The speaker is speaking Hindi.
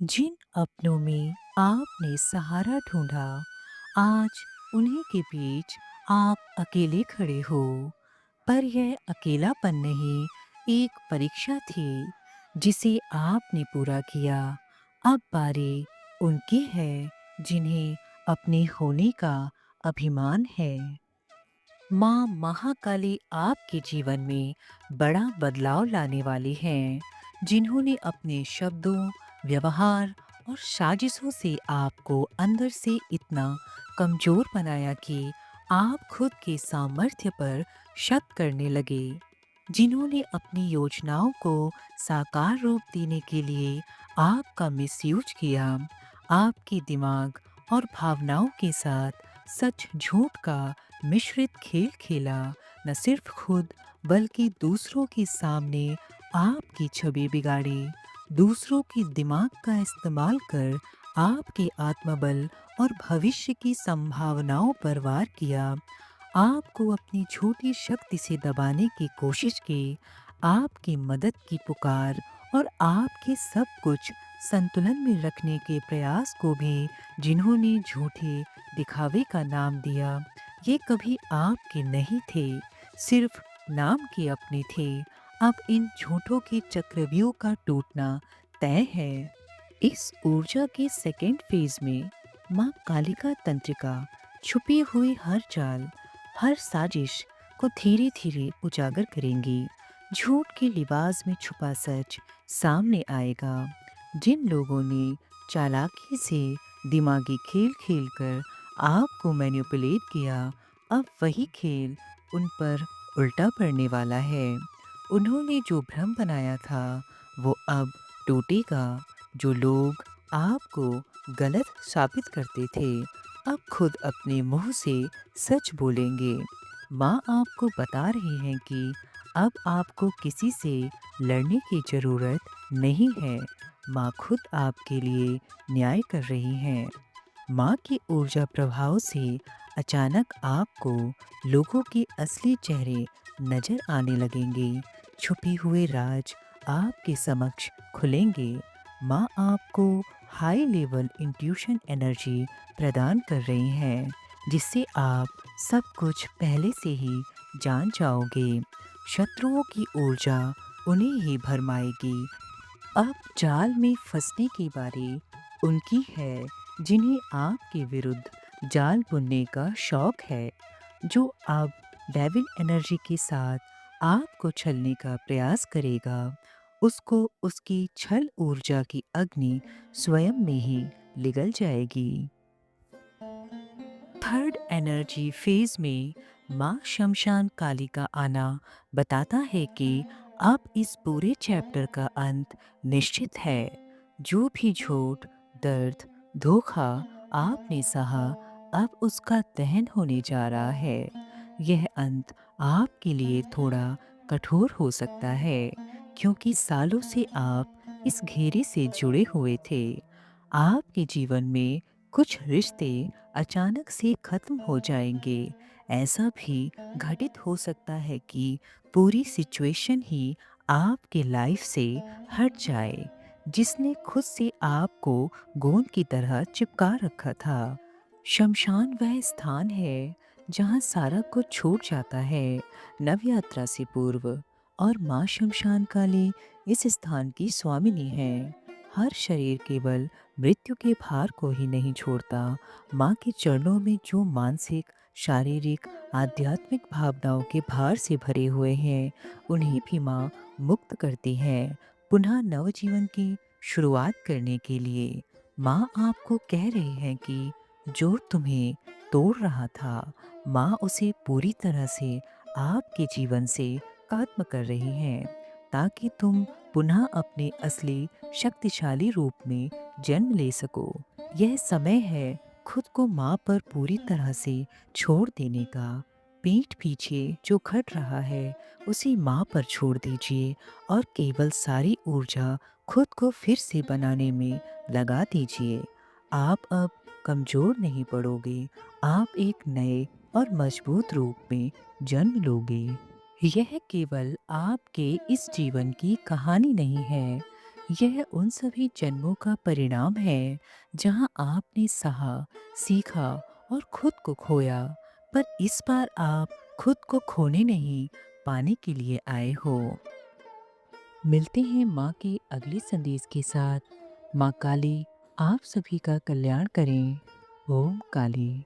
जिन अपनों में आपने सहारा ढूंढा, आज उन्हीं के बीच आप अकेले खड़े हो। पर यह अकेलापन नहीं, एक परीक्षा थी जिसे आपने पूरा किया। अब बारी उनकी है जिन्हें अपने होने का अभिमान है। माँ महाकाली आपके जीवन में बड़ा बदलाव लाने वाली हैं, जिन्होंने अपने शब्दों, व्यवहार और साजिशों से आपको अंदर से इतना कमजोर बनाया कि आप खुद के सामर्थ्य पर शक करने लगे। जिन्होंने अपनी योजनाओं को साकार रूप देने के लिए आपका मिसयूज किया, आपके दिमाग और भावनाओं के साथ सच झूठ का मिश्रित खेल खेला। न सिर्फ खुद बल्कि दूसरों के सामने आपकी छवि बिगाड़ी, दूसरों के दिमाग का इस्तेमाल कर आपके आत्मबल और भविष्य की संभावनाओं पर वार किया। आपको अपनी छोटी शक्ति से दबाने की कोशिश की, आपकी मदद की पुकार और आपके सब कुछ संतुलन में रखने के प्रयास को भी जिन्होंने झूठे दिखावे का नाम दिया, ये कभी आपके नहीं थे, सिर्फ नाम के अपने थे। अब इन झूठों के चक्रव्यूह का टूटना तय है। इस ऊर्जा के सेकेंड फेज में माँ कालिका तंत्रिका छुपी हुई हर चाल, हर साजिश को धीरे धीरे उजागर करेंगी। झूठ के लिबास में छुपा सच सामने आएगा। जिन लोगों ने चालाकी से दिमागी खेल खेलकर आपको मैनिपुलेट किया, अब वही खेल उन पर उल्टा पड़ने वाला है। उन्होंने जो भ्रम बनाया था वो अब टूटेगा। जो लोग आपको गलत साबित करते थे, अब खुद अपने मुंह से सच बोलेंगे। माँ आपको बता रही हैं कि अब आपको किसी से लड़ने की ज़रूरत नहीं है। माँ खुद आपके लिए न्याय कर रही हैं। माँ की ऊर्जा प्रभाव से अचानक आपको लोगों के असली चेहरे नजर आने लगेंगे। छुपे हुए राज आपके समक्ष खुलेंगे। माँ आपको हाई लेवल इंट्यूशन एनर्जी प्रदान कर रही हैं, जिससे आप सब कुछ पहले से ही जान जाओगे। शत्रुओं की ऊर्जा उन्हें ही भरमाएगी। अब जाल में फंसने की बारी उनकी है, जिन्हें आपके विरुद्ध जाल बुनने का शौक है। जो अब डेविल एनर्जी के साथ आपको छलने का प्रयास करेगा, उसको उसकी छल ऊर्जा की अग्नि स्वयं में ही निगल जाएगी। थर्ड एनर्जी फेज में माँ शमशान काली का आना बताता है कि अब इस पूरे चैप्टर का अंत निश्चित है। जो भी झूठ, दर्द, धोखा आपने सहा, अब उसका दहन होने जा रहा है। यह अंत आपके लिए थोड़ा कठोर हो सकता है, क्योंकि सालों से आप इस घेरे से जुड़े हुए थे। आपके जीवन में कुछ रिश्ते अचानक से खत्म हो जाएंगे। ऐसा भी घटित हो सकता है कि पूरी सिचुएशन ही आपके लाइफ से हट जाए, जिसने खुद से आपको गोंद की तरह चिपका रखा था। शमशान वह स्थान है जहाँ सारा कुछ छूट जाता है नव यात्रा से पूर्व, और माँ शमशान काली इस स्थान की स्वामिनी है। हर शरीर केवल मृत्यु के भार को ही नहीं छोड़ता। माँ के चरणों में जो मानसिक, शारीरिक, आध्यात्मिक भावनाओं के भार से भरे हुए हैं, उन्हें भी माँ मुक्त करती है, पुनः नवजीवन की शुरुआत करने के लिए। माँ आपको कह रही है कि जो तुम्हें तोड़ रहा था, माँ उसे पूरी तरह से आपके जीवन से खत्म कर रही हैं, ताकि तुम पुनः अपने असली शक्तिशाली रूप में जन्म ले सको। यह समय है खुद को माँ पर पूरी तरह से छोड़ देने का। पीठ पीछे जो घट रहा है उसे माँ पर छोड़ दीजिए और केवल सारी ऊर्जा खुद को फिर से बनाने में लगा दीजिए। आप अब कमजोर नहीं पड़ोगे, आप एक नए और मजबूत रूप में जन्म लोगे। यह केवल आपके इस जीवन की कहानी नहीं है, यह उन सभी जन्मों का परिणाम है जहां आपने सहा, सीखा और खुद को खोया, पर इस बार आप खुद को खोने नहीं, पाने के लिए आए हो। मिलते हैं माँ के अगले संदेश के साथ। माँ काली आप सभी का कल्याण करें। ओम काली।